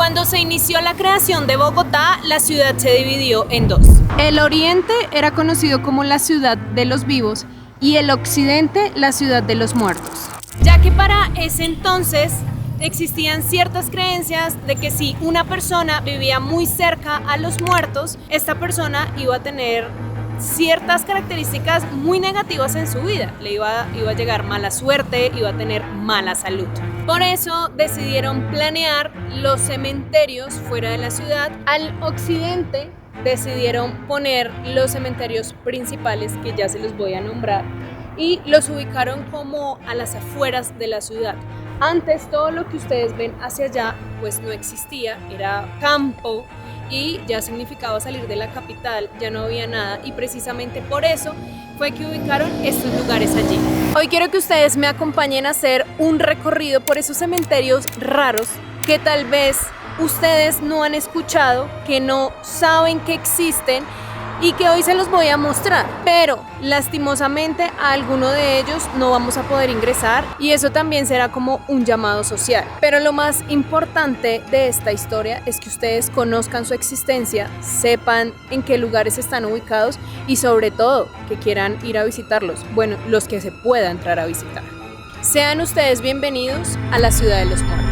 Cuando se inició la creación de Bogotá, la ciudad se dividió en dos. El oriente era conocido como la ciudad de los vivos y el occidente la ciudad de los muertos. Ya que para ese entonces existían ciertas creencias de que si una persona vivía muy cerca a los muertos, esta persona iba a tener ciertas características muy negativas en su vida. Le iba a llegar mala suerte, iba a tener mala salud. Por eso decidieron planear los cementerios fuera de la ciudad. Al occidente decidieron poner los cementerios principales, que ya se los voy a nombrar, y los ubicaron como a las afueras de la ciudad. Antes todo lo que ustedes ven hacia allá pues no existía, era campo y ya significaba salir de la capital, ya no había nada, y precisamente por eso fue que ubicaron estos lugares allí. Hoy quiero que ustedes me acompañen a hacer un recorrido por esos cementerios raros que tal vez ustedes no han escuchado, que no saben que existen y que hoy se los voy a mostrar, pero lastimosamente a alguno de ellos no vamos a poder ingresar y eso también será como un llamado social. Pero lo más importante de esta historia es que ustedes conozcan su existencia, sepan en qué lugares están ubicados y sobre todo que quieran ir a visitarlos, bueno, los que se pueda entrar a visitar. Sean ustedes bienvenidos a la ciudad de los muertos.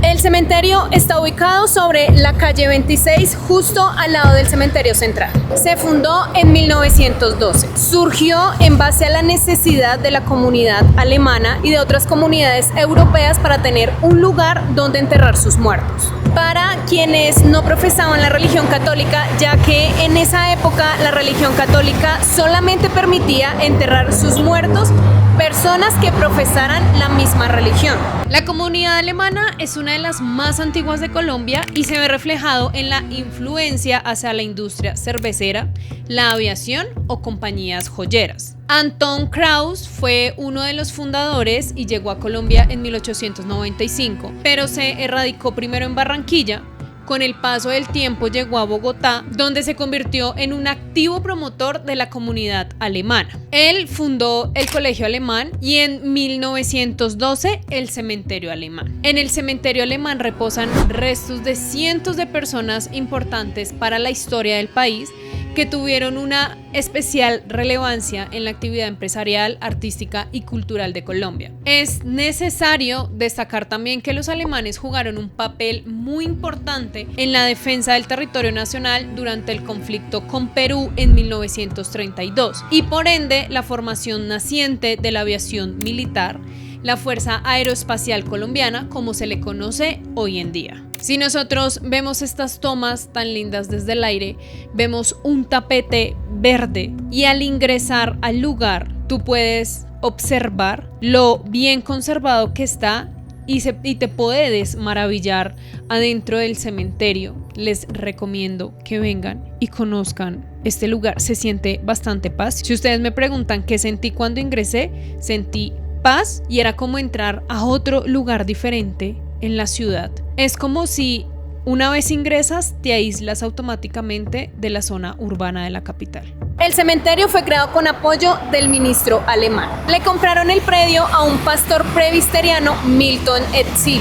El cementerio está ubicado sobre la calle 26, justo al lado del cementerio central. Se fundó en 1912. Surgió en base a la necesidad de la comunidad alemana y de otras comunidades europeas para tener un lugar donde enterrar sus muertos. Para quienes no profesaban la religión católica, ya que en esa época la religión católica solamente permitía enterrar sus muertos personas que profesaran la misma religión. La comunidad alemana es una de las más antiguas de Colombia y se ve reflejado en la influencia hacia la industria cervecera, la aviación o compañías joyeras. Anton Kraus fue uno de los fundadores y llegó a Colombia en 1895, pero se erradicó primero en Barranquilla. Con el paso del tiempo llegó a Bogotá, donde se convirtió en un activo promotor de la comunidad alemana. Él fundó el Colegio Alemán y en 1912 el Cementerio Alemán. En el Cementerio Alemán reposan restos de cientos de personas importantes para la historia del país que tuvieron una especial relevancia en la actividad empresarial, artística y cultural de Colombia. Es necesario destacar también que los alemanes jugaron un papel muy importante en la defensa del territorio nacional durante el conflicto con Perú en 1932 y por ende la formación naciente de la aviación militar, la Fuerza Aeroespacial Colombiana, como se le conoce hoy en día. Si nosotros vemos estas tomas tan lindas desde el aire, vemos un tapete verde y al ingresar al lugar tú puedes observar lo bien conservado que está y te puedes maravillar adentro del cementerio. Les recomiendo que vengan y conozcan este lugar, se siente bastante paz. Si ustedes me preguntan qué sentí cuando ingresé, sentí paz y era como entrar a otro lugar diferente en la ciudad. Es como si una vez ingresas te aíslas automáticamente de la zona urbana de la capital. El cementerio fue creado con apoyo del ministro alemán. Le compraron el predio a un pastor presbiteriano, Milton Etzil,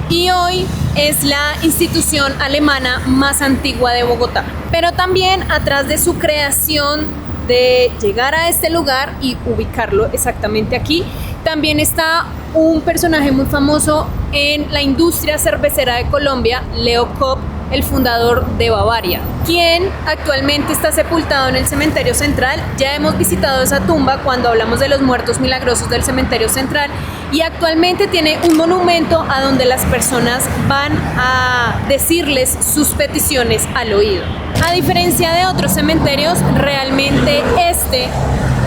y hoy es la institución alemana más antigua de Bogotá. Pero también atrás de su creación, de llegar a este lugar y ubicarlo exactamente aquí, también está un personaje muy famoso en la industria cervecera de Colombia, Leo Kopp, el fundador de Bavaria, quien actualmente está sepultado en el cementerio central. Ya hemos visitado esa tumba cuando hablamos de los muertos milagrosos del cementerio central y actualmente tiene un monumento a donde las personas van a decirles sus peticiones al oído. A diferencia de otros cementerios, realmente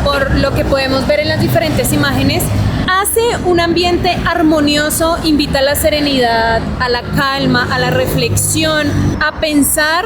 por lo que podemos ver en las diferentes imágenes, hace un ambiente armonioso, invita a la serenidad, a la calma, a la reflexión, a pensar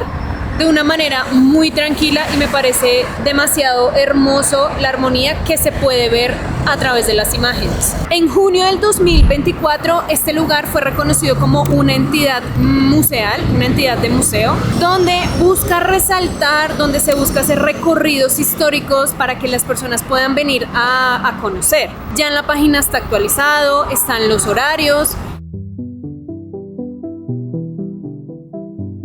de una manera muy tranquila y me parece demasiado hermoso la armonía que se puede ver a través de las imágenes. En junio del 2024, este lugar fue reconocido como una entidad museal, una entidad de museo, donde busca resaltar, donde se busca hacer recorridos históricos para que las personas puedan venir a conocer. Ya en la página está actualizado, están los horarios.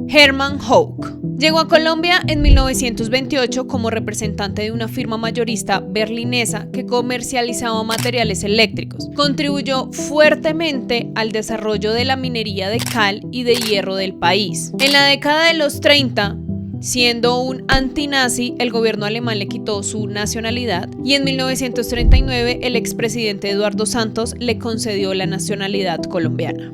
Hermann Hoch llegó a Colombia en 1928 como representante de una firma mayorista berlinesa que comercializaba materiales eléctricos. Contribuyó fuertemente al desarrollo de la minería de cal y de hierro del país. En la década de los 30, siendo un antinazi, el gobierno alemán le quitó su nacionalidad y en 1939 el expresidente Eduardo Santos le concedió la nacionalidad colombiana.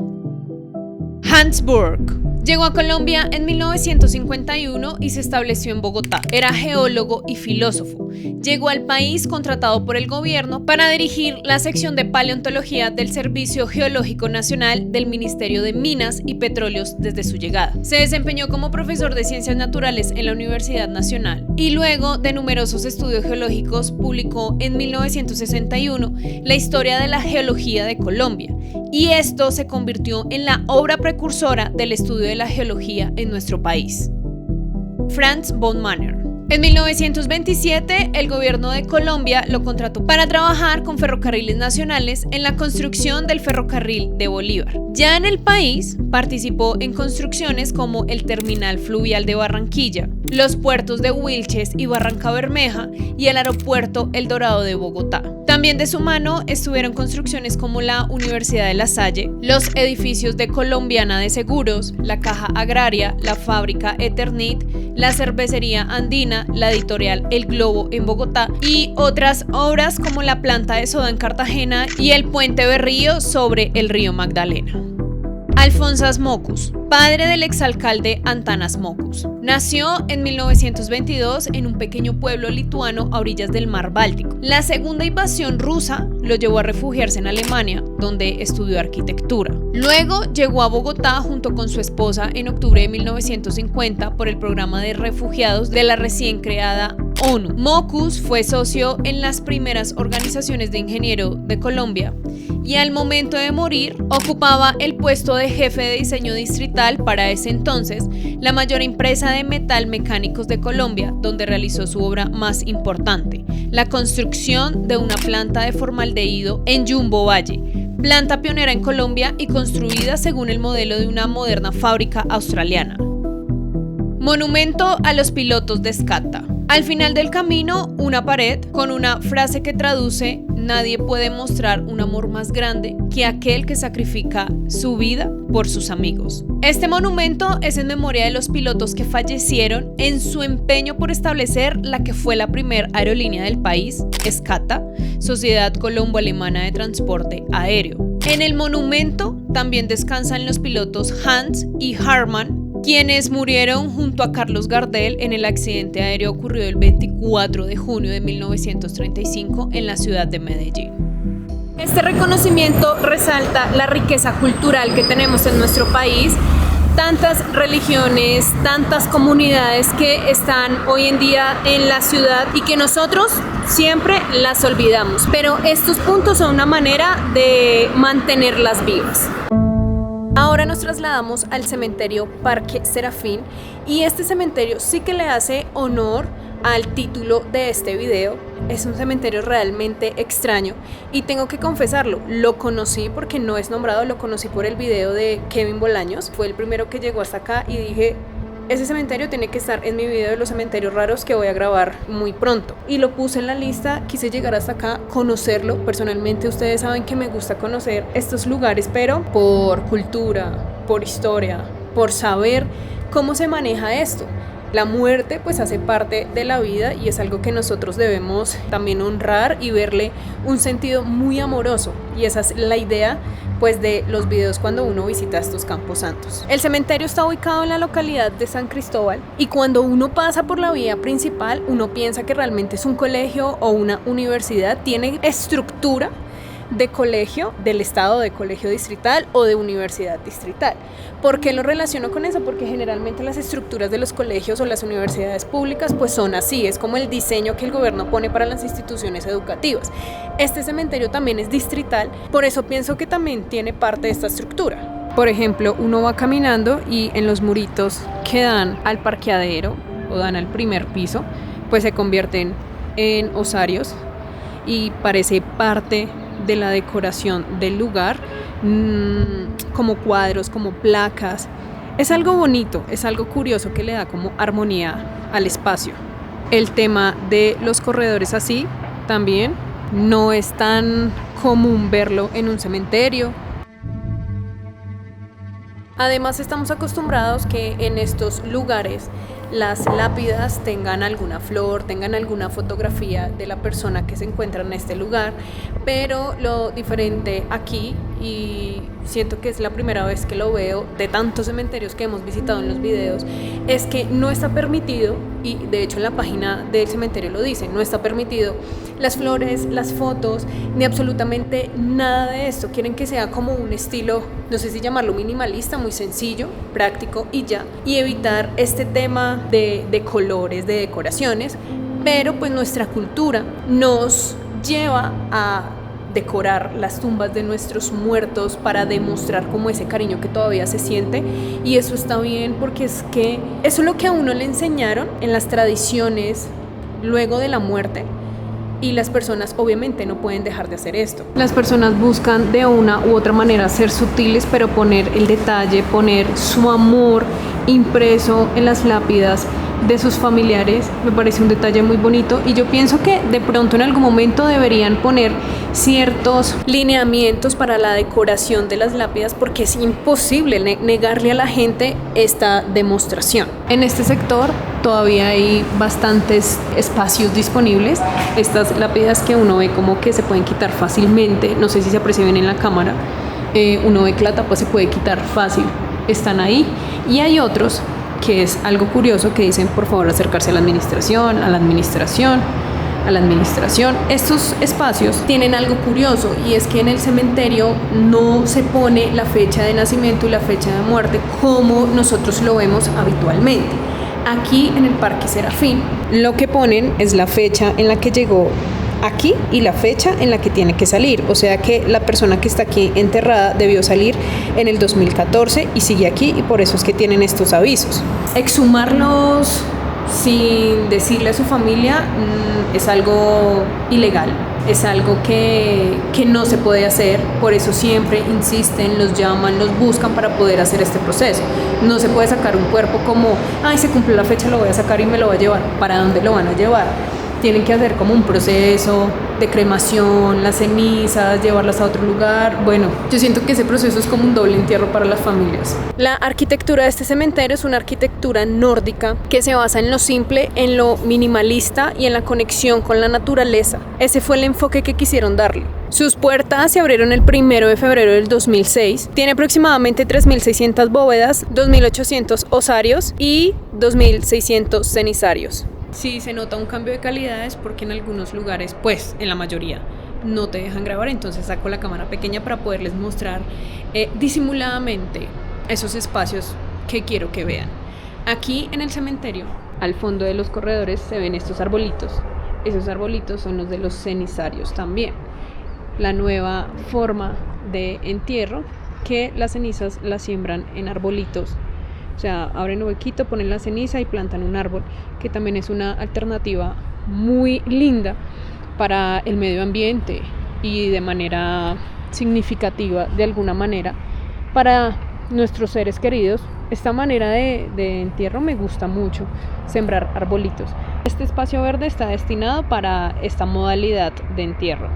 Hans Burg llegó a Colombia en 1951 y se estableció en Bogotá. Era geólogo y filósofo. Llegó al país contratado por el gobierno para dirigir la sección de paleontología del Servicio Geológico Nacional del Ministerio de Minas y Petróleos desde su llegada. Se desempeñó como profesor de Ciencias Naturales en la Universidad Nacional y luego de numerosos estudios geológicos publicó en 1961 la historia de la geología de Colombia, y esto se convirtió en la obra precursora del estudio de la geología en nuestro país. Franz von Manner. En 1927, el gobierno de Colombia lo contrató para trabajar con Ferrocarriles Nacionales en la construcción del ferrocarril de Bolívar. Ya en el país, participó en construcciones como el Terminal Fluvial de Barranquilla, los puertos de Wilches y Barranca Bermeja y el aeropuerto El Dorado de Bogotá. También de su mano estuvieron construcciones como la Universidad de La Salle, los edificios de Colombiana de Seguros, la Caja Agraria, la fábrica Eternit, la cervecería Andina, la editorial El Globo en Bogotá y otras obras como la planta de soda en Cartagena y el puente Berrío sobre el río Magdalena. Alfonsas Mockus, padre del exalcalde Antanas Mockus. Nació en 1922 en un pequeño pueblo lituano a orillas del mar Báltico. La segunda invasión rusa lo llevó a refugiarse en Alemania, donde estudió arquitectura. Luego llegó a Bogotá junto con su esposa en octubre de 1950 por el programa de refugiados de la recién creada ONU. Mockus fue socio en las primeras organizaciones de ingenieros de Colombia y al momento de morir ocupaba el puesto de jefe de diseño distrital para ese entonces la mayor empresa de metal mecánicos de Colombia, donde realizó su obra más importante, la construcción de una planta de formaldehído en Jumbo Valle, planta pionera en Colombia y construida según el modelo de una moderna fábrica australiana. Monumento a los pilotos de Escata. Al final del camino, una pared con una frase que traduce: nadie puede mostrar un amor más grande que aquel que sacrifica su vida por sus amigos. Este monumento es en memoria de los pilotos que fallecieron en su empeño por establecer la que fue la primera aerolínea del país, Escata, Sociedad Colombo-Alemana de Transporte Aéreo. En el monumento también descansan los pilotos Hans y Harman, quienes murieron junto a Carlos Gardel en el accidente aéreo ocurrido el 24 de junio de 1935 en la ciudad de Medellín. Este reconocimiento resalta la riqueza cultural que tenemos en nuestro país, tantas religiones, tantas comunidades que están hoy en día en la ciudad y que nosotros siempre las olvidamos, pero estos puntos son una manera de mantenerlas vivas. Ahora nos trasladamos al cementerio Parque Serafín y este cementerio sí que le hace honor al título de este video. Es un cementerio realmente extraño y tengo que confesarlo, lo conocí porque no es nombrado, lo conocí por el video de Kevin Bolaños, fue el primero que llegó hasta acá y dije: ese cementerio tiene que estar en mi video de los cementerios raros que voy a grabar muy pronto. Y lo puse en la lista, quise llegar hasta acá, conocerlo. Personalmente ustedes saben que me gusta conocer estos lugares, pero por cultura, por historia, por saber cómo se maneja esto. La muerte pues hace parte de la vida y es algo que nosotros debemos también honrar y verle un sentido muy amoroso, y esa es la idea pues de los videos cuando uno visita estos campos santos. El cementerio está ubicado en la localidad de San Cristóbal y cuando uno pasa por la vía principal uno piensa que realmente es un colegio o una universidad, tiene estructura, de colegio, del estado de colegio distrital o de universidad distrital. ¿Por qué lo relaciono con eso? Porque generalmente las estructuras de los colegios o las universidades públicas pues son así, es como el diseño que el gobierno pone para las instituciones educativas. Este cementerio también es distrital, por eso pienso que también tiene parte de esta estructura. Por ejemplo, uno va caminando y en los muritos que dan al parqueadero o dan al primer piso, pues se convierten en osarios y parece parte de la decoración del lugar, como cuadros, como placas. Es algo bonito, es algo curioso que le da como armonía al espacio. El tema de los corredores así también no es tan común verlo en un cementerio. Además estamos acostumbrados que en estos lugares las lápidas tengan alguna flor, tengan alguna fotografía de la persona que se encuentra en este lugar, pero lo diferente aquí, y siento que es la primera vez que lo veo de tantos cementerios que hemos visitado en los videos, es que no está permitido, y de hecho en la página del cementerio lo dice, no está permitido las flores, las fotos, ni absolutamente nada de esto. Quieren que sea como un estilo, no sé si llamarlo minimalista, muy sencillo, práctico y ya, y evitar este tema de colores, de decoraciones, pero pues nuestra cultura nos lleva a decorar las tumbas de nuestros muertos para demostrar como ese cariño que todavía se siente, y eso está bien porque es que eso es lo que a uno le enseñaron en las tradiciones luego de la muerte. Y las personas obviamente no pueden dejar de hacer esto. Las personas buscan de una u otra manera ser sutiles, pero poner el detalle, poner su amor impreso en las lápidas de sus familiares, me parece un detalle muy bonito, y yo pienso que de pronto en algún momento deberían poner ciertos lineamientos para la decoración de las lápidas, porque es imposible negarle a la gente esta demostración. En este sector todavía hay bastantes espacios disponibles, estas lápidas que uno ve como que se pueden quitar fácilmente, no sé si se aprecia bien en la cámara, uno ve que la tapa se puede quitar fácil, están ahí, y hay otros que es algo curioso que dicen por favor acercarse a la administración, a la administración, a la administración. Estos espacios tienen algo curioso, y es que en el cementerio no se pone la fecha de nacimiento y la fecha de muerte como nosotros lo vemos habitualmente. Aquí en el Parque Serafín lo que ponen es la fecha en la que llegó aquí y la fecha en la que tiene que salir, o sea que la persona que está aquí enterrada debió salir en el 2014 y sigue aquí, y por eso es que tienen estos avisos. Exhumarlos sin decirle a su familia es algo ilegal, es algo que no se puede hacer, por eso siempre insisten, los llaman, los buscan para poder hacer este proceso. No se puede sacar un cuerpo como, ay, se cumplió la fecha, lo voy a sacar y me lo voy a llevar. ¿Para dónde lo van a llevar? Tienen que hacer como un proceso de cremación, las cenizas, llevarlas a otro lugar. Bueno, yo siento que ese proceso es como un doble entierro para las familias. La arquitectura de este cementerio es una arquitectura nórdica que se basa en lo simple, en lo minimalista y en la conexión con la naturaleza. Ese fue el enfoque que quisieron darle. Sus puertas se abrieron el 1 de febrero del 2006. Tiene aproximadamente 3.600 bóvedas, 2.800 osarios y 2.600 cenizarios. Sí, se nota un cambio de calidades porque en algunos lugares, pues en la mayoría, no te dejan grabar, entonces saco la cámara pequeña para poderles mostrar disimuladamente esos espacios que quiero que vean. Aquí en el cementerio, al fondo de los corredores, se ven estos arbolitos. Esos arbolitos son los de los cenizarios también. La nueva forma de entierro, que las cenizas las siembran en arbolitos. O sea, abren un huequito, ponen la ceniza y plantan un árbol, que también es una alternativa muy linda para el medio ambiente y de manera significativa, de alguna manera, para nuestros seres queridos. Esta manera de entierro me gusta mucho, sembrar arbolitos. Este espacio verde está destinado para esta modalidad de entierro.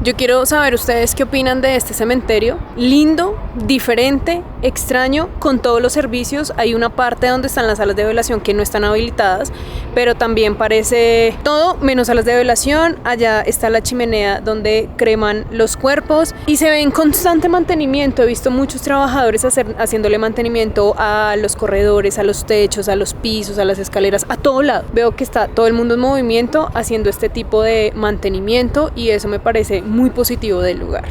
Yo quiero saber ustedes qué opinan de este cementerio. Lindo, diferente, extraño, con todos los servicios. Hay una parte donde están las salas de velación que no están habilitadas, pero también parece todo menos salas de velación. Allá está la chimenea donde creman los cuerpos y se ve en constante mantenimiento. He visto muchos trabajadores haciéndole mantenimiento a los corredores, a los techos, a los pisos, a las escaleras, a todo lado. Veo que está todo el mundo en movimiento haciendo este tipo de mantenimiento, y eso me parece balance muy positivo del lugar.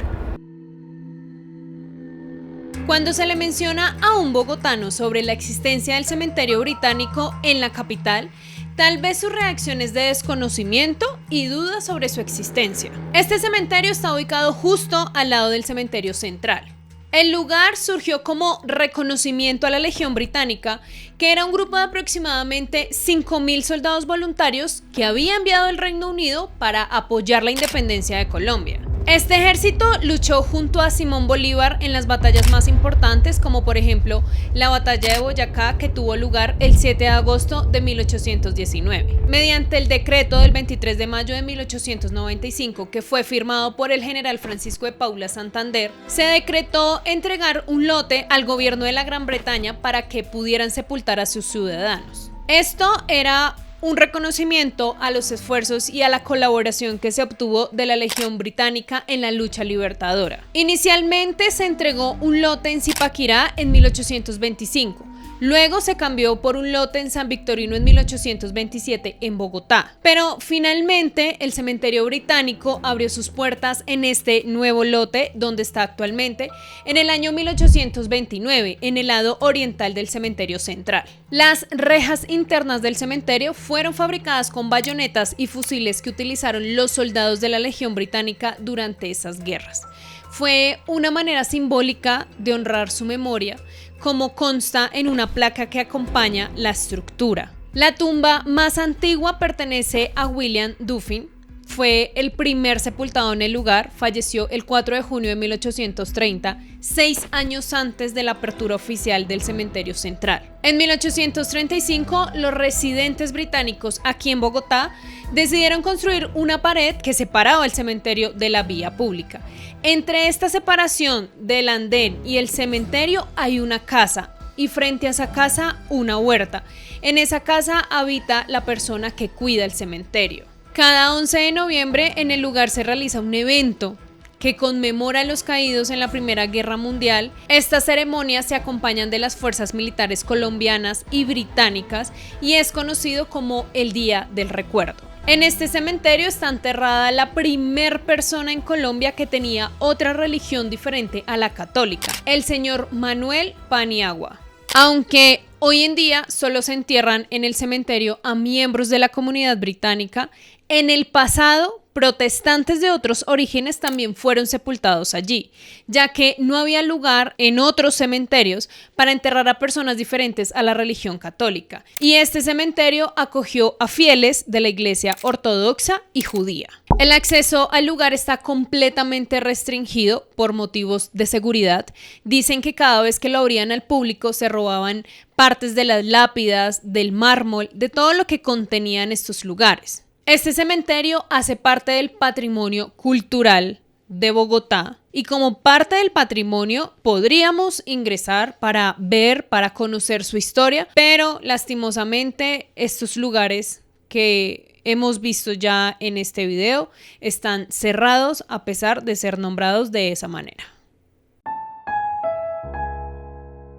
Cuando se le menciona a un bogotano sobre la existencia del cementerio británico en la capital, tal vez su reacción es de desconocimiento y duda sobre su existencia. Este cementerio está ubicado justo al lado del cementerio central. El lugar surgió como reconocimiento a la Legión Británica, que era un grupo de aproximadamente 5.000 soldados voluntarios que había enviado el Reino Unido para apoyar la independencia de Colombia. Este ejército luchó junto a Simón Bolívar en las batallas más importantes, como por ejemplo la batalla de Boyacá, que tuvo lugar el 7 de agosto de 1819. Mediante el decreto del 23 de mayo de 1895, que fue firmado por el general Francisco de Paula Santander, se decretó entregar un lote al gobierno de la Gran Bretaña para que pudieran sepultar a sus ciudadanos. Esto era un reconocimiento a los esfuerzos y a la colaboración que se obtuvo de la Legión Británica en la lucha libertadora. Inicialmente se entregó un lote en Zipaquirá en 1825. Luego se cambió por un lote en San Victorino en 1827 en Bogotá. Pero finalmente el cementerio británico abrió sus puertas en este nuevo lote donde está actualmente en el año 1829 en el lado oriental del cementerio central. Las rejas internas del cementerio fueron fabricadas con bayonetas y fusiles que utilizaron los soldados de la Legión Británica durante esas guerras. Fue una manera simbólica de honrar su memoria, como consta en una placa que acompaña la estructura. La tumba más antigua pertenece a William Duffin. Fue el primer sepultado en el lugar, falleció el 4 de junio de 1830, 6 años antes de la apertura oficial del cementerio central. En 1835, los residentes británicos aquí en Bogotá decidieron construir una pared que separaba el cementerio de la vía pública. Entre esta separación del andén y el cementerio hay una casa, y frente a esa casa una huerta. En esa casa habita la persona que cuida el cementerio. Cada 11 de noviembre en el lugar se realiza un evento que conmemora a los caídos en la Primera Guerra Mundial. Estas ceremonias se acompañan de las fuerzas militares colombianas y británicas y es conocido como el Día del Recuerdo. En este cementerio está enterrada la primer persona en Colombia que tenía otra religión diferente a la católica, el señor Manuel Paniagua. Aunque hoy en día solo se entierran en el cementerio a miembros de la comunidad británica, en el pasado protestantes de otros orígenes también fueron sepultados allí, ya que no había lugar en otros cementerios para enterrar a personas diferentes a la religión católica. Y este cementerio acogió a fieles de la iglesia ortodoxa y judía. El acceso al lugar está completamente restringido por motivos de seguridad. Dicen que cada vez que lo abrían al público se robaban partes de las lápidas, del mármol, de todo lo que contenían estos lugares. Este cementerio hace parte del patrimonio cultural de Bogotá y como parte del patrimonio podríamos ingresar para ver, para conocer su historia, pero lastimosamente estos lugares que hemos visto ya en este video están cerrados a pesar de ser nombrados de esa manera.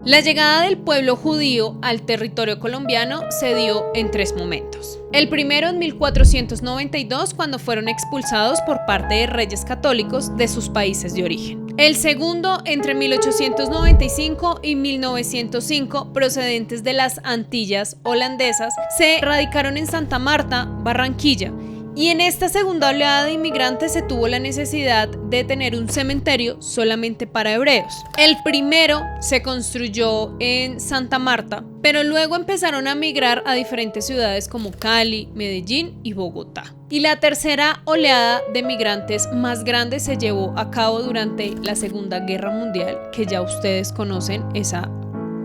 La llegada del pueblo judío al territorio colombiano se dio en 3 momentos. El primero en 1492, cuando fueron expulsados por parte de reyes católicos de sus países de origen. El segundo entre 1895 y 1905, procedentes de las Antillas holandesas, se radicaron en Santa Marta, Barranquilla. Y en esta segunda oleada de inmigrantes se tuvo la necesidad de tener un cementerio solamente para hebreos. El primero se construyó en Santa Marta, pero luego empezaron a migrar a diferentes ciudades como Cali, Medellín y Bogotá. Y la tercera oleada de migrantes más grande se llevó a cabo durante la Segunda Guerra Mundial, que ya ustedes conocen esa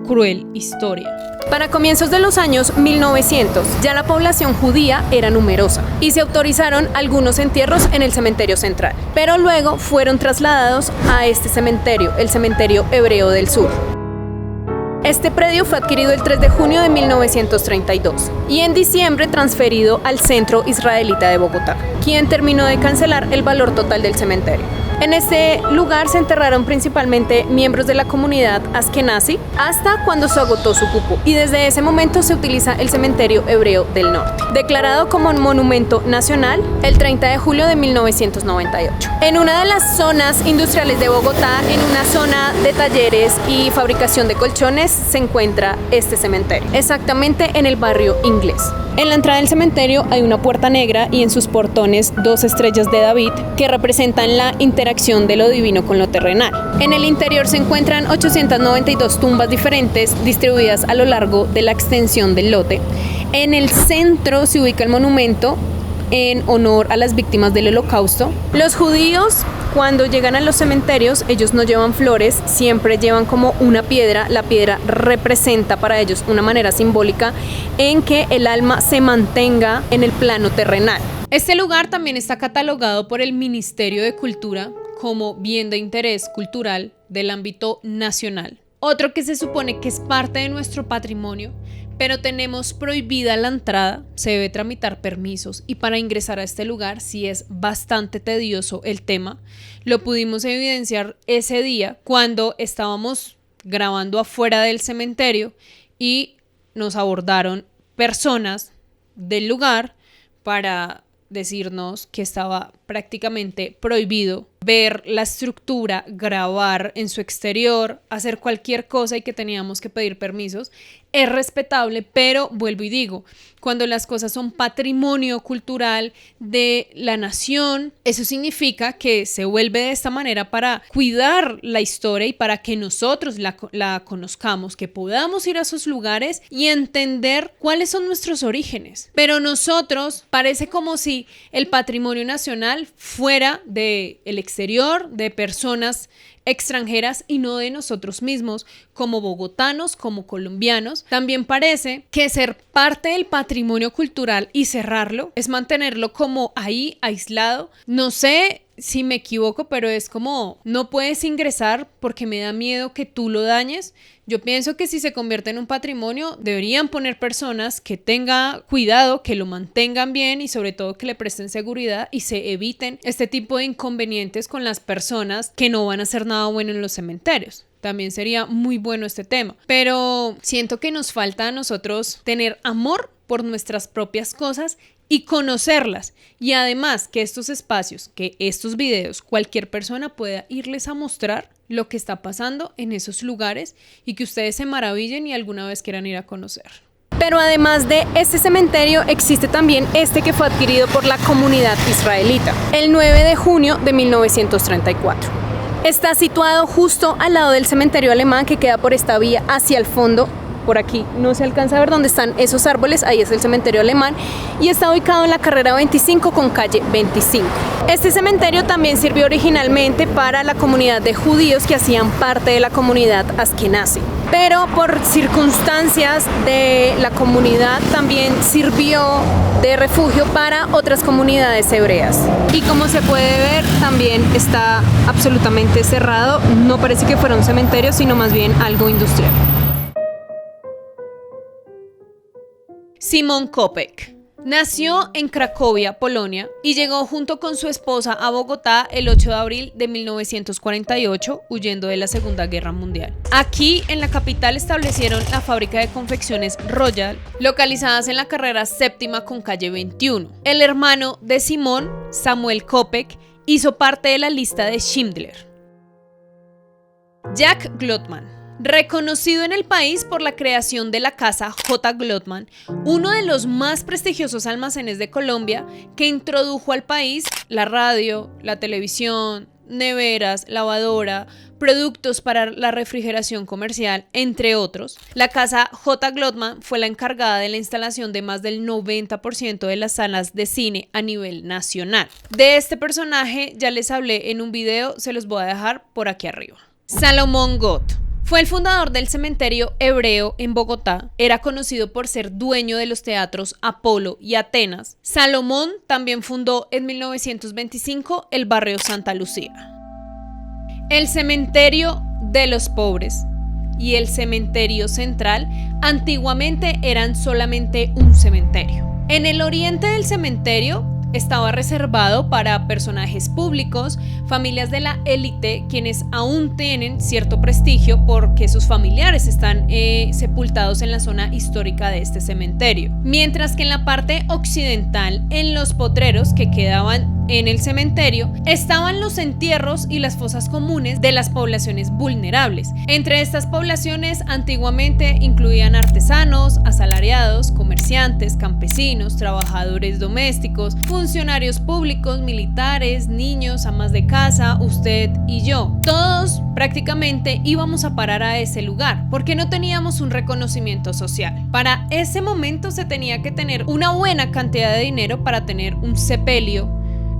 cruel historia. Para comienzos de los años 1900, ya la población judía era numerosa y se autorizaron algunos entierros en el cementerio central, pero luego fueron trasladados a este cementerio, el cementerio hebreo del sur. Este predio fue adquirido el 3 de junio de 1932 y en diciembre transferido al Centro Israelita de Bogotá, quien terminó de cancelar el valor total del cementerio. En este lugar se enterraron principalmente miembros de la comunidad askenazi hasta cuando se agotó su cupo, y desde ese momento se utiliza el cementerio hebreo del norte, declarado como un monumento nacional el 30 de julio de 1998. En una de las zonas industriales de Bogotá, en una zona de talleres y fabricación de colchones, se encuentra este cementerio, exactamente en el barrio Inglés. En la entrada del cementerio hay una puerta negra y en sus portones 2 estrellas de David que representan la interacción de lo divino con lo terrenal. En el interior se encuentran 892 tumbas diferentes distribuidas a lo largo de la extensión del lote. En el centro se ubica el monumento en honor a las víctimas del Holocausto. Los judíos, cuando llegan a los cementerios, ellos no llevan flores, siempre llevan como una piedra. La piedra representa para ellos una manera simbólica en que el alma se mantenga en el plano terrenal. Este lugar también está catalogado por el Ministerio de Cultura como bien de interés cultural del ámbito nacional. Otro que se supone que es parte de nuestro patrimonio, pero tenemos prohibida la entrada, se debe tramitar permisos, y para ingresar a este lugar sí es bastante tedioso el tema. Lo pudimos evidenciar ese día cuando estábamos grabando afuera del cementerio y nos abordaron personas del lugar para decirnos que estaba prácticamente prohibido ver la estructura, grabar en su exterior, hacer cualquier cosa y que teníamos que pedir permisos. Es respetable, pero vuelvo y digo, cuando las cosas son patrimonio cultural de la nación, eso significa que se vuelve de esta manera para cuidar la historia y para que nosotros la conozcamos, que podamos ir a esos lugares y entender cuáles son nuestros orígenes. Pero nosotros parece como si el patrimonio nacional fuera del exterior, de personas extranjeras y no de nosotros mismos como bogotanos, como colombianos. También parece que ser parte del patrimonio cultural y cerrarlo es mantenerlo como ahí aislado. No sé si me equivoco, pero es como no puedes ingresar porque me da miedo que tú lo dañes. Yo pienso que si se convierte en un patrimonio, deberían poner personas que tengan cuidado, que lo mantengan bien y sobre todo que le presten seguridad y se eviten este tipo de inconvenientes con las personas que no van a hacer nada bueno en los cementerios. También sería muy bueno este tema, pero siento que nos falta a nosotros tener amor por nuestras propias cosas y conocerlas, y además que estos espacios, que estos videos, cualquier persona pueda irles a mostrar lo que está pasando en esos lugares y que ustedes se maravillen y alguna vez quieran ir a conocer. Pero además de este cementerio existe también este que fue adquirido por la comunidad israelita el 9 de junio de 1934. Está situado justo al lado del cementerio alemán que queda por esta vía hacia el fondo. Por aquí no se alcanza a ver dónde están esos árboles, ahí es el cementerio alemán y está ubicado en la carrera 25 con calle 25. Este cementerio también sirvió originalmente para la comunidad de judíos que hacían parte de la comunidad askenazi, pero por circunstancias de la comunidad también sirvió de refugio para otras comunidades hebreas. Y como se puede ver, también está absolutamente cerrado, no parece que fuera un cementerio, sino más bien algo industrial. Szymon Kopek nació en Cracovia, Polonia, y llegó junto con su esposa a Bogotá el 8 de abril de 1948, huyendo de la Segunda Guerra Mundial. Aquí, en la capital, establecieron la fábrica de confecciones Royal, localizadas en la carrera 7ª con calle 21. El hermano de Szymon, Samuel Kopek, hizo parte de la lista de Schindler. Jack Glotman. Reconocido en el país por la creación de la casa J. Glotman, uno de los más prestigiosos almacenes de Colombia, que introdujo al país la radio, la televisión, neveras, lavadora, productos para la refrigeración comercial, entre otros. La casa J. Glotman fue la encargada de la instalación de más del 90% de las salas de cine a nivel nacional. De este personaje ya les hablé en un video, se los voy a dejar por aquí arriba. Salomón Gott. Fue el fundador del cementerio hebreo en Bogotá. Era conocido por ser dueño de los teatros Apolo y Atenas. Salomón también fundó en 1925 el barrio Santa Lucía. El cementerio de los pobres y el cementerio central antiguamente eran solamente un cementerio. En el oriente del cementerio estaba reservado para personajes públicos, familias de la élite, quienes aún tienen cierto prestigio porque sus familiares están sepultados en la zona histórica de este cementerio. Mientras que en la parte occidental, en los potreros que quedaban en el cementerio, estaban los entierros y las fosas comunes de las poblaciones vulnerables. Entre estas poblaciones antiguamente incluían artesanos, asalariados, comerciantes, campesinos, trabajadores domésticos, funcionarios públicos, militares, niños, amas de casa, usted y yo. Todos prácticamente íbamos a parar a ese lugar porque no teníamos un reconocimiento social. Para ese momento se tenía que tener una buena cantidad de dinero para tener un sepelio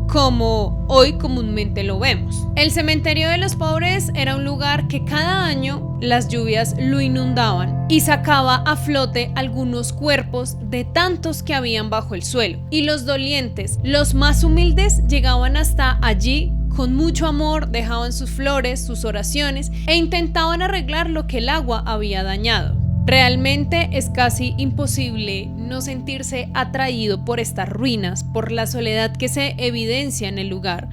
como hoy comúnmente lo vemos. El cementerio de los pobres era un lugar que cada año las lluvias lo inundaban y sacaba a flote algunos cuerpos de tantos que habían bajo el suelo. Y los dolientes, los más humildes, llegaban hasta allí con mucho amor, dejaban sus flores, sus oraciones e intentaban arreglar lo que el agua había dañado. Realmente es casi imposible no sentirse atraído por estas ruinas, por la soledad que se evidencia en el lugar.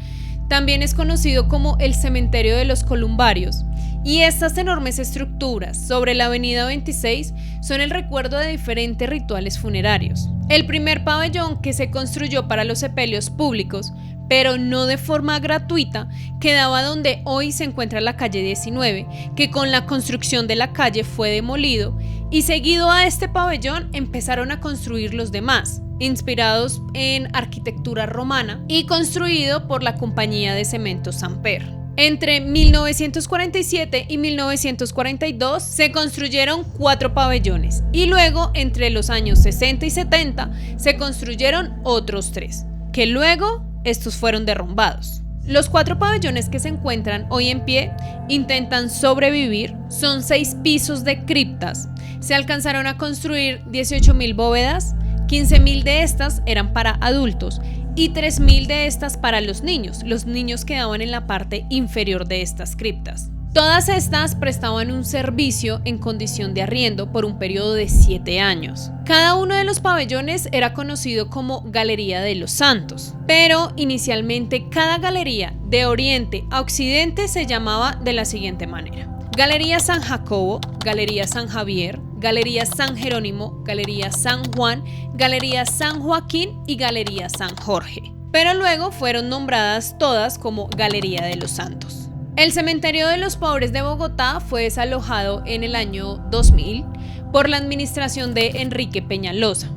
También es conocido como el cementerio de los columbarios, y estas enormes estructuras sobre la avenida 26 son el recuerdo de diferentes rituales funerarios. El primer pabellón que se construyó para los sepelios públicos, pero no de forma gratuita, quedaba donde hoy se encuentra la calle 19, que con la construcción de la calle fue demolido, y seguido a este pabellón empezaron a construir los demás, inspirados en arquitectura romana y construido por la compañía de cementos Samper. Entre 1947 y 1942 se construyeron 4 pabellones y luego entre los años 60 y 70 se construyeron otros 3, que luego estos fueron derrumbados. Los 4 pabellones que se encuentran hoy en pie intentan sobrevivir. Son 6 pisos de criptas. Se alcanzaron a construir 18.000 bóvedas, 15.000 de estas eran para adultos y 3.000 de estas para los niños. Los niños quedaban en la parte inferior de estas criptas. Todas estas prestaban un servicio en condición de arriendo por un periodo de 7 años. Cada uno de los pabellones era conocido como Galería de los Santos, pero inicialmente cada galería de oriente a occidente se llamaba de la siguiente manera: Galería San Jacobo, Galería San Javier, Galería San Jerónimo, Galería San Juan, Galería San Joaquín y Galería San Jorge. Pero luego fueron nombradas todas como Galería de los Santos. El cementerio de los pobres de Bogotá fue desalojado en el año 2000 por la administración de Enrique Peñalosa.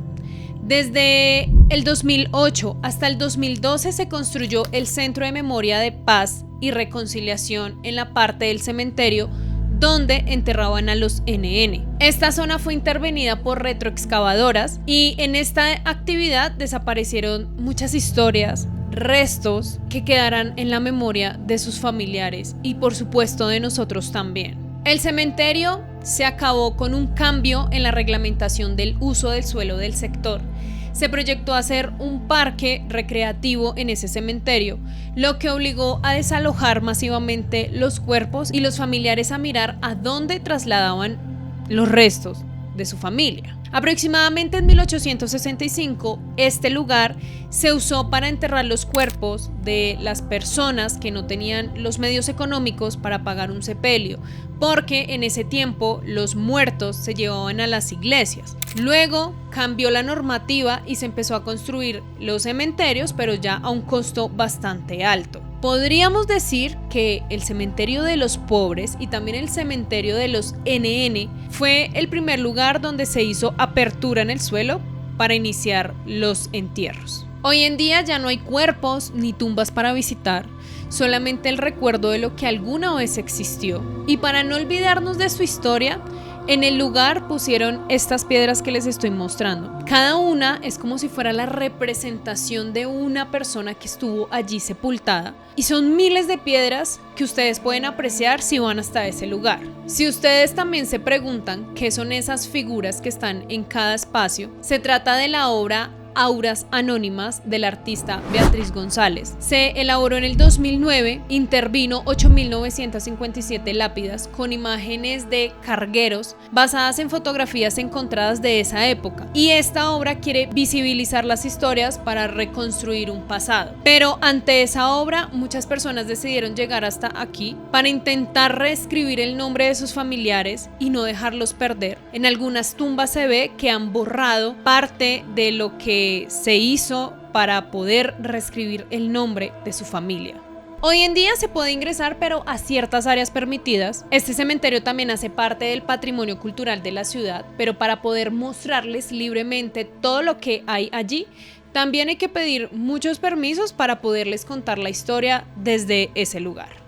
Desde el 2008 hasta el 2012 se construyó el Centro de Memoria de Paz y Reconciliación en la parte del cementerio donde enterraban a los NN. Esta zona fue intervenida por retroexcavadoras y en esta actividad desaparecieron muchas historias, restos que quedarán en la memoria de sus familiares y por supuesto de nosotros también. El cementerio se acabó con un cambio en la reglamentación del uso del suelo del sector. Se proyectó hacer un parque recreativo en ese cementerio, lo que obligó a desalojar masivamente los cuerpos y los familiares a mirar a dónde trasladaban los restos de su familia. Aproximadamente en 1865, este lugar se usó para enterrar los cuerpos de las personas que no tenían los medios económicos para pagar un sepelio, porque en ese tiempo los muertos se llevaban a las iglesias. Luego cambió la normativa y se empezó a construir los cementerios, pero ya a un costo bastante alto. Podríamos decir que el cementerio de los pobres y también el cementerio de los NN fue el primer lugar donde se hizo apertura en el suelo para iniciar los entierros. Hoy en día ya no hay cuerpos ni tumbas para visitar, solamente el recuerdo de lo que alguna vez existió. Y para no olvidarnos de su historia, en el lugar pusieron estas piedras que les estoy mostrando. Cada una es como si fuera la representación de una persona que estuvo allí sepultada. Y son miles de piedras que ustedes pueden apreciar si van hasta ese lugar. Si ustedes también se preguntan qué son esas figuras que están en cada espacio, se trata de la obra Auras Anónimas del artista Beatriz González. Se elaboró en el 2009, intervino 8.957 lápidas con imágenes de cargueros basadas en fotografías encontradas de esa época, y esta obra quiere visibilizar las historias para reconstruir un pasado. Pero ante esa obra, muchas personas decidieron llegar hasta aquí para intentar reescribir el nombre de sus familiares y no dejarlos perder. En algunas tumbas se ve que han borrado parte de lo que se hizo para poder reescribir el nombre de su familia. Hoy en día se puede ingresar, pero a ciertas áreas permitidas. Este cementerio también hace parte del patrimonio cultural de la ciudad, pero para poder mostrarles libremente todo lo que hay allí, también hay que pedir muchos permisos para poderles contar la historia desde ese lugar.